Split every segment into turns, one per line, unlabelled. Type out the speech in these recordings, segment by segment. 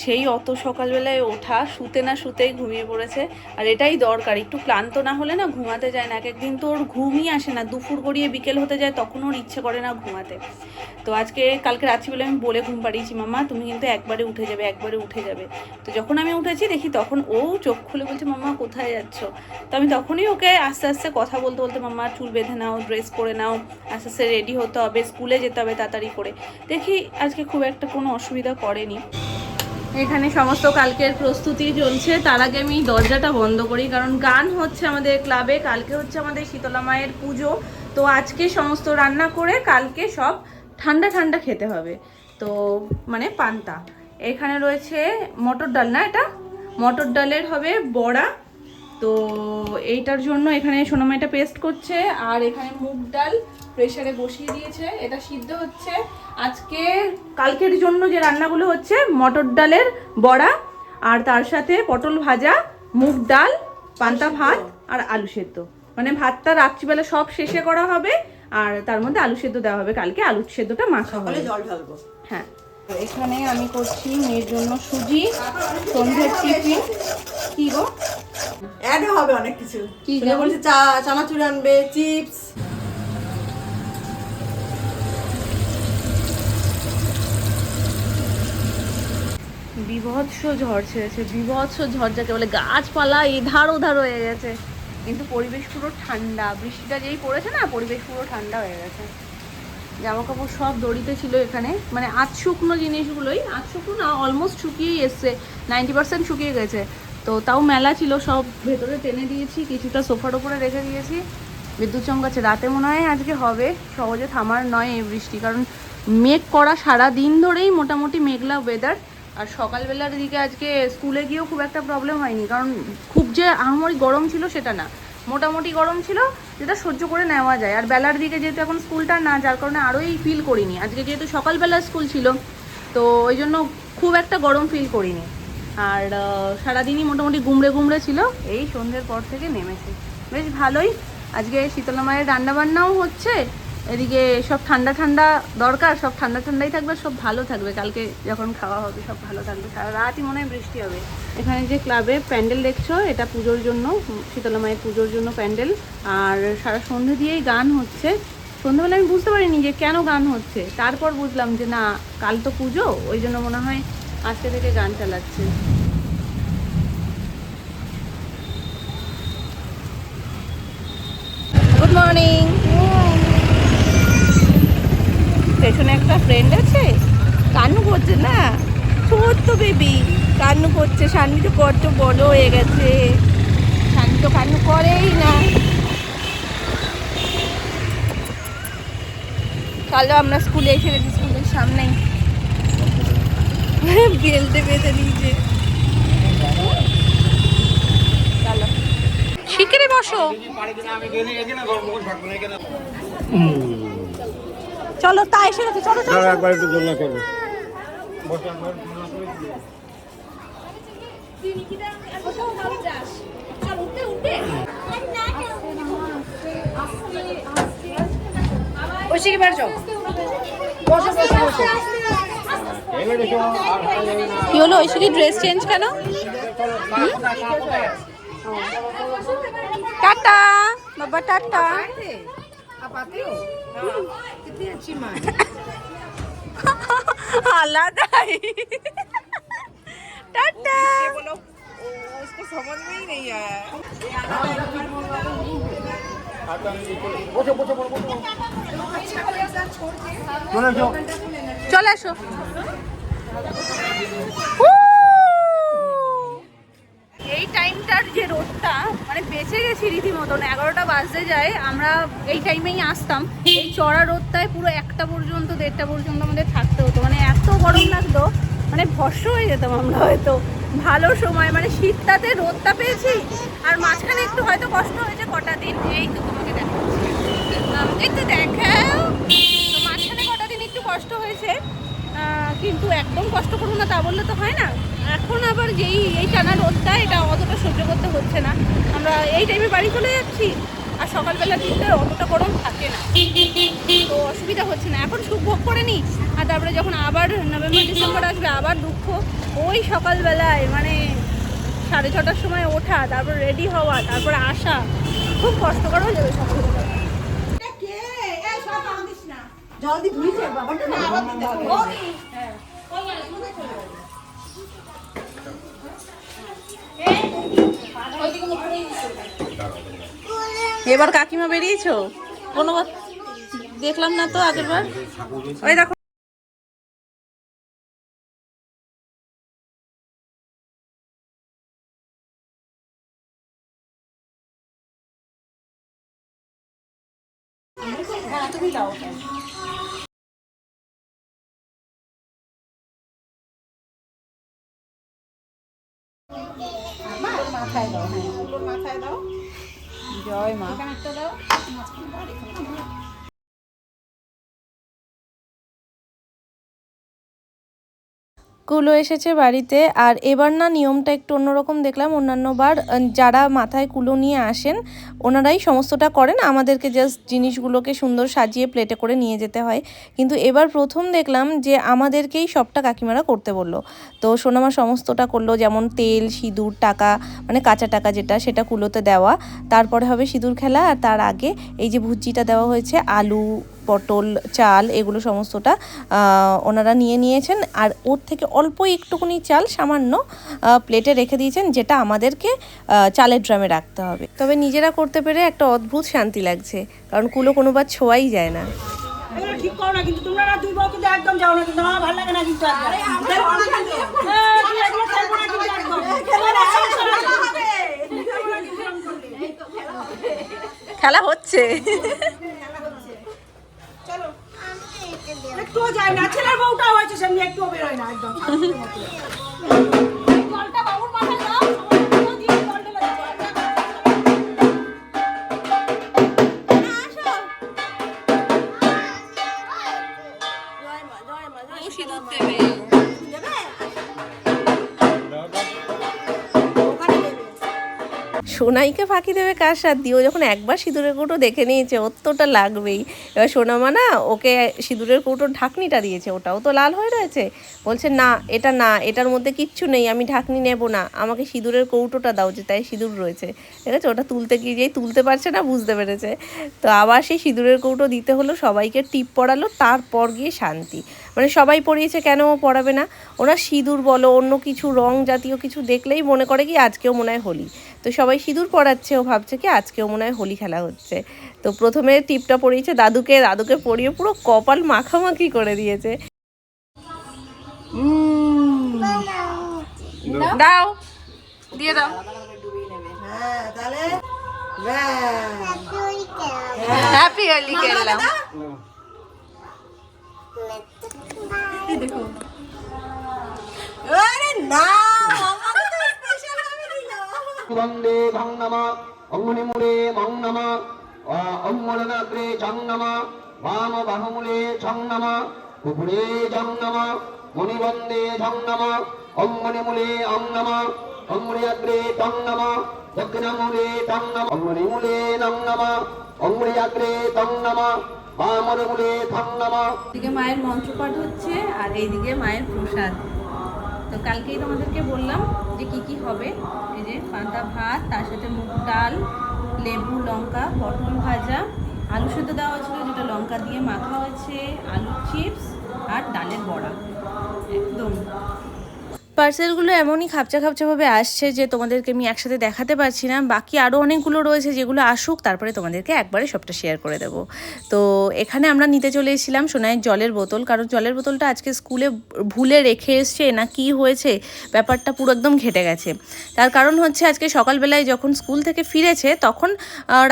সেই অত সকালবেলায় ওঠা, শুতে না শুতেই ঘুমিয়ে পড়েছে। আর এটাই দরকার, একটু ক্লান্ত না হলে না ঘুমাতে যায় না। এক একদিন তো ওর ঘুমই আসে না, দুপুর গড়িয়ে বিকেল হতে যায়, তখন ওর ইচ্ছে করে না ঘুমাতে। তো কালকে রাত্রিবেলা আমি বলে ঘুম পাড়িয়েছি, মাম্মা তুমি কিন্তু একবারে উঠে যাবে, একবারে উঠে যাবে। তো যখন আমি উঠেছি দেখি তখন ও চোখ খুলে বলছে, মাম্মা কোথায় যাচ্ছ? তো আমি তখনই ওকে আস্তে আস্তে কথা বলতে বলতে, মাম্মা চুল বেঁধে নাও, ড্রেস পরে নাও, আস্তে আস্তে রেডি হতে হবে, স্কুলে যেতে হবে তাড়াতাড়ি করে। দেখি আজকে খুব একটা কোনো অসুবিধা করেনি। এখানে সমস্ত কালকের প্রস্তুতি চলছে। তার আগে আমি দরজাটা বন্ধ করি, কারণ গান হচ্ছে আমাদের ক্লাবে। কালকে হচ্ছে আমাদের শীতলা মায়ের পুজো। তো আজকে সমস্ত রান্না করে কালকে সব ঠান্ডা ঠান্ডা খেতে হবে। তো মানে পান্তা। এখানে রয়েছে মটর ডাল, না এটা মটর ডালের হবে বড়া। তো এইটার জন্য এখানে সোনামাইটা পেস্ট করছে। আর এখানে মুগ ডাল প্রেসারে বসিয়ে দিয়েছে, এটা সিদ্ধ হচ্ছে। আজকে কালকের জন্য যে রান্নাগুলো হচ্ছে, মটর ডালের বড়া, আর তার সাথে পটল ভাজা, মুগ ডাল, পান্তা ভাত আর আলু সেদ্ধ। মানে ভাতটা রাত্রিবেলা সব শেষে করা হবে, আর তার মধ্যে আলু সেদ্ধ দেওয়া হবে। কালকে আলু সেদ্ধটা মাখা হবে, জল ঢালবো। হ্যাঁ, এখানে আমি করছি মেয়ের জন্য সুজি, সন্ধ্যের টিফিন। কি গো
অ্যাড হবে অনেক কিছু, কি বলছে চানাচুর আনবে, চিপস।
বিভৎস ঝড় ছেড়েছে, বিভৎস ঝড় যাকে বলে। গাছপালা এধার ওধার হয়ে গেছে, কিন্তু পরিবেশ পুরো ঠান্ডা। বৃষ্টিটা যেই পড়েছে না, পরিবেশ পুরো ঠান্ডা হয়ে গেছে। জামা কাপড় সব দড়িতে ছিল এখানে, মানে আধ শুকনো জিনিসগুলোই, আধ শুকনো না, অলমোস্ট শুকিয়েই এসছে, 90% শুকিয়ে গেছে। তো তাও মেলা ছিল, সব ভেতরে টেনে দিয়েছি, কিছুটা সোফার ওপরে রেখে দিয়েছি। বিদ্যুৎ চমকাচ্ছে, রাতে মনে হয় আজকে হবে। সহজে থামার নয় এই বৃষ্টি, কারণ মেঘ করা সারা দিন ধরেই মোটামুটি মেঘলা ওয়েদার। আর সকালবেলার দিকে আজকে স্কুলে গিয়েও খুব একটা প্রবলেম হয়নি, কারণ খুব যে আহামরি গরম ছিল সেটা না, মোটামুটি গরম ছিল, যেটা সহ্য করে নেওয়া যায়। আর বেলার দিকে যেহেতু এখন স্কুলটা না, যার কারণে আরোই ফিল করিনি। আজকে যেহেতু সকালবেলা স্কুল ছিল, তো ওই জন্য খুব একটা গরম ফিল করিনি। আর সারাদিনই মোটামুটি গুমড়ে গুমড়ে ছিল, এই সন্ধ্যের পর থেকে নেমেছে। বেশ ভালোই। আজকে শীতলা মায়ের রান্নাবান্নাও হচ্ছে, এদিকে সব ঠান্ডা ঠান্ডা দরকার, সব ঠান্ডা ঠান্ডাই থাকবে, সব ভালো থাকবে। কালকে যখন খাওয়া হবে সব ভালো থাকবে, সারা রাতই মনে হয় বৃষ্টি হবে। এখানে যে ক্লাবে প্যান্ডেল দেখছো, এটা পুজোর জন্য, শীতলা মায়ের পুজোর জন্য প্যান্ডেল। আর সারা সন্ধে দিয়েই গান হচ্ছে। সন্ধ্যেবেলা আমি বুঝতে পারিনি যে কেন গান হচ্ছে, তারপর বুঝলাম যে না, কাল তো পুজো, ওই জন্য মনে হয় আজকে থেকে গান চালাচ্ছে। Good morning. পেছনে একটা ফ্রেন্ড আছে, কান্নু করছে না, ছোট্ট বেবি কান্নু করছে। সান্নি তো বড্ড বড় হয়ে গেছে, সান্নি তো কান্নু করেই না। চলো আমরা স্কুলে এসে গেছি, স্কুলের সামনেই। বেলতে বেঁধে নিয়েছে। চলো শিখে বসো, চলো তা এসে গেছে, চলো চলো একবার একটু দোলনা করবে। কি হলো ঐশ্বরী, ড্রেস চেঞ্জ কেন? টাটা বাবা, টাটা। আলাদাই, টাটা। उसको समझ में ही नहीं आया। চলে আসো। এই টাইমটার যে রোদটা, মানে বেঁচে গেছি রীতিমতন। 11টা বাজতে যায়, আমরা এই টাইমেই আসতাম। এই চড়া রোদটায় পুরো 1টা পর্যন্ত, 1:30টা পর্যন্ত আমাদের থাকতে হতো। মানে এত গরম লাগতো, মানে ভস্ম হয়ে যেতাম আমরা হয়তো। ভালো সময়, মানে শীতটাতে রোদটা পেয়েছি, আর মাঝখানে একটু হয়তো কষ্ট হয়েছে কটা দিন। এই তো তোমাকে দেখাচ্ছি, একটু দেখাও। তো মাঝখানে কটা দিন একটু কষ্ট হয়েছে, কিন্তু একদম কষ্ট করবো না তা বললে তো হয় না। এখন আবার এই টানা রোদটা, এটা অতটা সহ্য করতে হচ্ছে না। আমরা এই টাইমে বাড়ি চলে যাচ্ছি, আর সকালবেলার দিকটা অতটা গরম থাকে না, তো অসুবিধা হচ্ছে না। এখন সুখ ভোগ করে নিই, আর তারপরে যখন আবার নভেম্বর ডিসেম্বর আসবে, আবার দুঃখ ওই সকালবেলায় মানে 6:30টার সময় ওঠা, তারপর রেডি হওয়া, তারপর আসা, খুব কষ্টকর হয়ে যাবে সকালবেলা।
জল দিয়ে ধুইছে বাবাটা না আবার দেখো হ্যাঁ
এবার কাকিমা বেরিয়েছো? কোনো দেখলাম না তো আগের বার। ওই দেখো
তুমি দাও মাথায় দাও, হ্যাঁ মাথায় দাও।
জয় মা।
একটা দাও।
কুলো এসেছে বাড়িতে। আর এবার না নিয়মটা একটু অন্যরকম দেখলাম। অন্যান্যবার যারা মাথায় কুলো নিয়ে আসেন ওনারাই সমস্তটা করেন, আমাদেরকে জাস্ট জিনিসগুলোকে সুন্দর সাজিয়ে প্লেটে করে নিয়ে যেতে হয়। কিন্তু এবার প্রথম দেখলাম যে আমাদেরকেই সবটা কাকিমারা করতে বললো। তো সোনামা সমস্তটা করলো, যেমন তেল, সিঁদুর, টাকা, মানে কাঁচা টাকা যেটা, সেটা কুলোতে দেওয়া। তারপরে হবে সিঁদুর খেলা। আর তার আগে এই যে ভুজিটা দেওয়া হয়েছে, আলু, পটল, চাল, এগুলো সমস্তটা ওনারা নিয়ে নিয়েছেন। আর ওর থেকে অল্প একটুকুনি চাল সামান্য প্লেটে রেখে দিয়েছেন, যেটা আমাদেরকে চালের ড্রামে রাখতে হবে। তবে নিজেরা করতে পেরে একটা অদ্ভুত শান্তি লাগছে, কারণ কুলো কোনোবার ছোঁয়াই যায় না।
ঠিক করো না কিন্তু তোমরা না, দুই বউ কিন্তু একদম যাও না কিন্তু, আমার ভালো লাগে না কিন্তু
খেলা হচ্ছে।
একটু যায় না, ছেলের বউটা হয়েছে সেমনি একটু বেরোয় না একদম। জলটা বাবুর মাথায় দাও,
সোনাইকে ফাঁকি দেবে কার সাথ দিয়ে? ও যখন একবার সিঁদুরের কৌটো দেখে নিয়েছে ওর তো ওটা লাগবেই। এবার সোনামা না ওকে সিঁদুরের কৌটোর ঢাকনিটা দিয়েছে, ওটাও তো লাল হয়ে রয়েছে। বলছে না এটা না, এটার মধ্যে কিচ্ছু নেই, আমি ঢাকনি নেব না, আমাকে সিঁদুরের কৌটোটা দাও যেটাই সিঁদুর রয়েছে। ঠিক আছে, ওটা তুলতে গিয়ে যেই তুলতে পারছে না, বুঝতে পেরেছে। তো আবার সেই সিঁদুরের কৌটো দিতে হলো, সবাইকে টিপ পড়ালো, তারপর গিয়ে শান্তি। মানে সবাই পড়িয়েছে, কেন ও পড়াবে না? ওনার সিঁদুর বলো অন্য কিছু রং জাতীয় কিছু দেখলেই মনে করে কি আজকেও মনে হয় হোলি। তো সবাই সিঁদুর পড়াচ্ছে, ও ভাবছে কি আজকেও মনে হয় হোলি খেলা হচ্ছে। তো প্রথমে টিপটা পরিয়েছে দাদুকে, দাদুকে পরিয়ে পুরো কপাল মাখামাখি করে দিয়েছে।
দাও, দিয়ে দাও।
হ্যাঁ তাহলে
হ্যাপি হোলি খেললাম।
আরে না
বন্দে ভং নমঃ অঙ্গুলিমূলে মং নমঃ অঙ্গুলনাগ্রে জং নমঃ বাম বাহুমূলে ঝং নমঃ কুকুরে জং নমঃ মণিবন্দে ঝং নমঃ অঙ্গুলিমূলে অং নমঃ অঙ্গুলিয়াগ্রে টং নমঃ দক্ষিণমূলে টং নমঃ অঙ্গুলিমূলে নং নমঃ অঙ্গুলিয়াগ্রে টং নমঃ বামমূলে ঠং নমঃ।
এদিকে মায়ের মন্ত্রপাঠ হচ্ছে আর এইদিকে মায়ের প্রসাদ। তো কালকেই তোমাদেরকে বললাম যে কি কি হবে। এই যে পান্তা ভাত, তার সাথে মুগ ডাল, লেবু, লঙ্কা, পটল ভাজা, আলু সেদ্ধ দেওয়া হয়েছিল যেটা লঙ্কা দিয়ে মাখা হয়েছে, আলু চিপস আর ডালের বড়া। একদম
পার্সেলগুলো এমনই খাপচা খাপচাভাবে আসছে যে তোমাদেরকে আমি একসাথে দেখাতে পারছি না। বাকি আরও অনেকগুলো রয়েছে, যেগুলো আসুক তারপরে তোমাদেরকে একবারে সবটা শেয়ার করে দেব। তো এখানে আমরা নিতে চলে এসেছিলাম সোনাইয়ের জলের বোতল, কারণ জলের বোতলটা আজকে স্কুলে ভুলে রেখে এসছে না কি হয়েছে, ব্যাপারটা পুরো একদম ঘেটে গেছে। তার কারণ হচ্ছে আজকে সকালবেলায় যখন স্কুল থেকে ফিরেছে তখন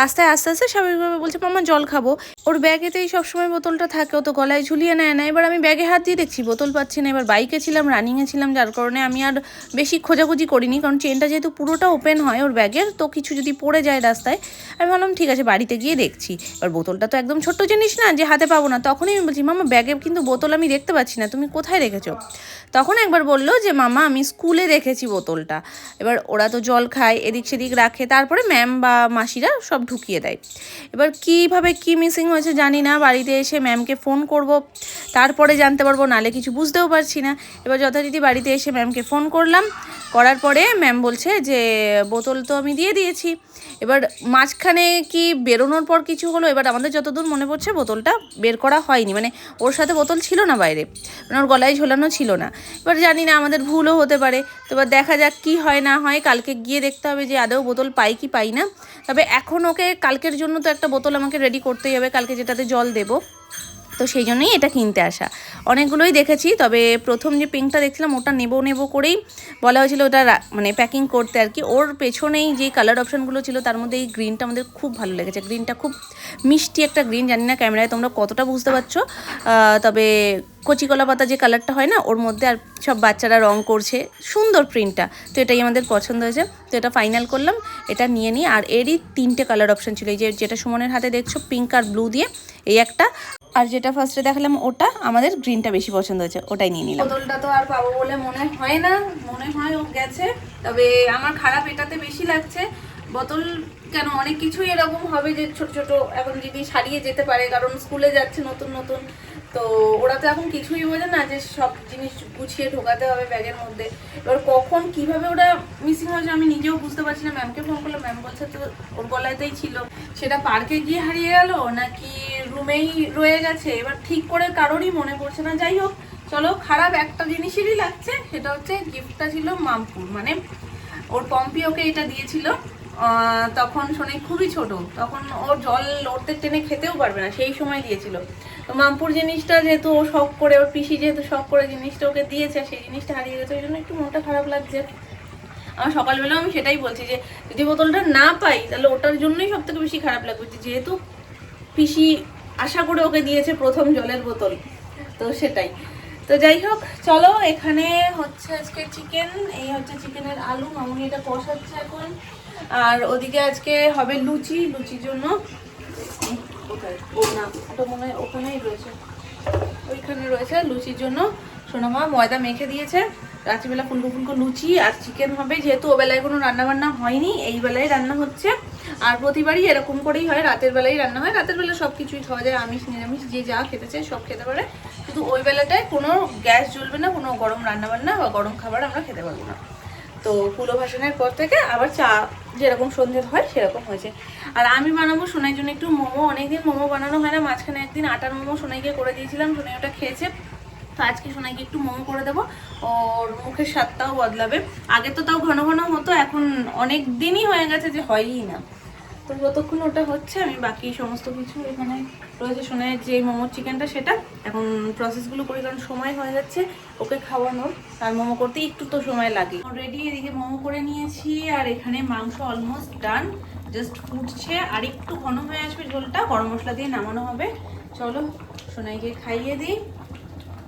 রাস্তায় আস্তে আস্তে স্বাভাবিকভাবে বলছে মামা জল খাবো। ওর ব্যাগেতেই সবসময় বোতলটা থাকে, ও তো গলায় ঝুলিয়ে নেয় না। এবার আমি ব্যাগে হাত দিয়ে দেখছি বোতল পাচ্ছি না। এবার বাইকে ছিলাম, রানিংয়ে ছিলাম, যার কারণে আমি আর বেশি খোঁজাখুঁজি করিনি, কারণ চেনটা যেহেতু পুরোটা ওপেন হয় ওর ব্যাগের, তো কিছু যদি পড়ে যায় রাস্তায়, আমি ভাবলাম ঠিক আছে বাড়িতে গিয়ে দেখছি। এবার বোতলটা তো একদম ছোট্ট জিনিস না যে হাতে পাবো না। তখনই আমি বলছি মামা ব্যাগে কিন্তু বোতল আমি দেখতে পাচ্ছি না, তুমি কোথায় রেখেছো? তখন একবার বললো যে মামা আমি স্কুলে রেখেছি বোতলটা। এবার ওরা তো জল খায়, এদিক সেদিক রাখে, তারপরে ম্যাম বা মাসিরা সব ঢুকিয়ে দেয়। এবার কীভাবে কি মিসিং হয়েছে জানি না, বাড়িতে এসে ম্যামকে ফোন করব, তারপরে জানতে পারবো, নালে কিছু বুঝতেও পারছি না। এবার যথারীতি বাড়িতে এসে ম্যাম ম্যামকে ফোন করলাম, করার পরে ম্যাম বলছে যে বোতল তো আমি দিয়ে দিয়েছি। এবার মাঝখানে কি বেরোনোর পর কিছু হলো, এবার আমাদের যতদূর মনে পড়ছে বোতলটা বের করা হয়নি, মানে ওর সাথে বোতল ছিল না বাইরে, মানে ওর গলায় ঝোলানো ছিল না। এবার জানি না, আমাদের ভুলও হতে পারে। তো এবার দেখা যাক কি হয় না হয়, কালকে গিয়ে দেখতে হবে যে আদৌ বোতল পাই কি পাই না। তবে এখন ওকে কালকের জন্য তো একটা বোতল আমাকে রেডি করতেই হবে, কালকে যেটাতে জল দেবো, তো সেই জন্যই এটা কিনতে আসা। অনেকগুলোই দেখেছি, তবে প্রথম যে পিঙ্কটা দেখছিলাম ওটা নেবো করেই বলা হয়েছিল ওটা মানে প্যাকিং করতে আর কি। ওর পেছনেই যে কালার অপশানগুলো ছিল তার মধ্যে এই গ্রিনটা আমাদের খুব ভালো লেগেছে। গ্রিনটা খুব মিষ্টি একটা গ্রিন, জানি না ক্যামেরায় তোমরা কতটা বুঝতে পারছো, তবে কচি কলা পাতা যে কালারটা হয় না ওর মধ্যে, আর সব বাচ্চারা রং করছে, সুন্দর প্রিন্টটা, তো এটাই আমাদের পছন্দ হয়েছে। তো এটা ফাইনাল করলাম, এটা নিয়ে নিই। আর এরই 3টে কালার অপশান ছিল, এই যেটা সুমনের হাতে দেখছো পিঙ্ক আর ব্লু দিয়ে, এই একটা, আর যেটা ফার্স্টে দেখালাম ওটা, আমাদের গ্রিনটা বেশি পছন্দ হয়েছে, ওটাই নিয়ে নিলাম।
বোতলটা তো আর পাবো বলে মনে হয় না, মনে হয় ও গেছে। তবে আমার খারাপ এটাতে বেশি লাগছে, বোতল কেন অনেক কিছুই এরকম হবে যে ছোট ছোট এখন জিনিস হারিয়ে যেতে পারে, কারণ স্কুলে যাচ্ছে নতুন নতুন, তো ওরা তো এখন কিছুই বোঝে না যে সব জিনিস গুছিয়ে ঢোকাতে হবে ব্যাগের মধ্যে। এবার কখন কিভাবে ওটা মিসিং হয়েছে আমি নিজেও বুঝতে পারছি না। ম্যামকে ফোন করলাম, ম্যাম বলছে তো ওর গলাতেই ছিল, সেটা পার্কে গিয়ে হারিয়ে গেল নাকি রুমেই রয়ে গেছে, এবার ঠিক করে কারোরই মনে পড়ছে না। যাই হোক চলো, খারাপ একটা জিনিসেরই লাগছে, সেটা হচ্ছে গিফটটা ছিল মামপুর, মানে ওর পম্পি ওকে এটা দিয়েছিল, তখন সোনাই খুবই ছোট, তখন ও জল ওরতে টেনে খেতেও পারবে না, সেই সময় দিয়েছিল। তো মামপুর জিনিসটা যেহেতু ও শখ করে, ওর পিসি যেহেতু শখ করে জিনিসটা ওকে দিয়েছে, সেই জিনিসটা হারিয়ে গেছে, ওই জন্য একটু মনটা খারাপ লাগছে। আমার সকালবেলাও আমি সেটাই বলছি যে যদি বোতলটা না পাই তাহলে ওটার জন্যই সব থেকে বেশি খারাপ লাগবে, যেহেতু পিসি আশা করে ওকে দিয়েছে প্রথম জলের বোতল, তো সেটাই। তো যাই হোক চলো, এখানে হচ্ছে আজকে চিকেন, এই হচ্ছে চিকেনের আলু, মামুনি এটা কষাচ্ছে এখন। আর ওদিকে আজকে হবে লুচি, লুচির জন্য কোথায় ও না, ওটা মনে হয় ওখানেই রয়েছে, ওইখানে রয়েছে। লুচির জন্য সোনামা ময়দা মেখে দিয়েছে, রাত্রিবেলা ফুলকো ফুলকো লুচি আর চিকেন হবে, যেহেতু ও বেলায় কোনো রান্নাবান্না হয়নি, এই বেলায় রান্না হচ্ছে। আর প্রতিবারই এরকম করেই হয়, রাতের বেলায় রান্না হয়, রাতের বেলা সব কিছুই খাওয়া যায়, আমিষ নিরামিষ যে যা খেতে চায় সব খেতে পারে, শুধু ওই বেলাটায় কোনো গ্যাস জ্বলবে না, কোনো গরম রান্নাবান্না বা গরম খাবার আমরা খেতে পারবো না। তো পুলো ভাসানের পর থেকে আবার চা যেরকম সন্ধ্যে হয় সেরকম হয়েছে। আর আমি বানাবো সোনাইয়ের জন্য একটু মোমো, অনেকদিন মোমো বানানো হয় না, মাঝখানে একদিন আটার মোমো সোনাইকে করে দিয়েছিলাম, সোনাই ওটা খেয়েছে, তো আজকে সোনাইকে একটু মোমো করে দেবো, ওর মুখের স্বাদটাও বদলাবে। আগে তো তাও ঘন ঘন হতো, এখন অনেক দিনই হয়ে গেছে যে হয়ই না। তো যতক্ষণ ওটা হচ্ছে আমি বাকি সমস্ত কিছু এখানে রয়েছে, সোনাইয়ের যে মোমোর চিকেনটা সেটা এখন প্রসেসগুলো করি, কারণ সময় হয়ে যাচ্ছে ওকে খাওয়ানোর, আর মোমো করতে একটু তো সময় লাগে। অলরেডি এদিকে মোমো করে নিয়েছি, আর এখানে মাংস অলমোস্ট ডান, জাস্ট ফুটছে, আর একটু ঘন হয়ে আসবে ঝোলটা, গরম মশলা দিয়ে নামানো হবে। চলো সোনাইকে খাইয়ে দিই।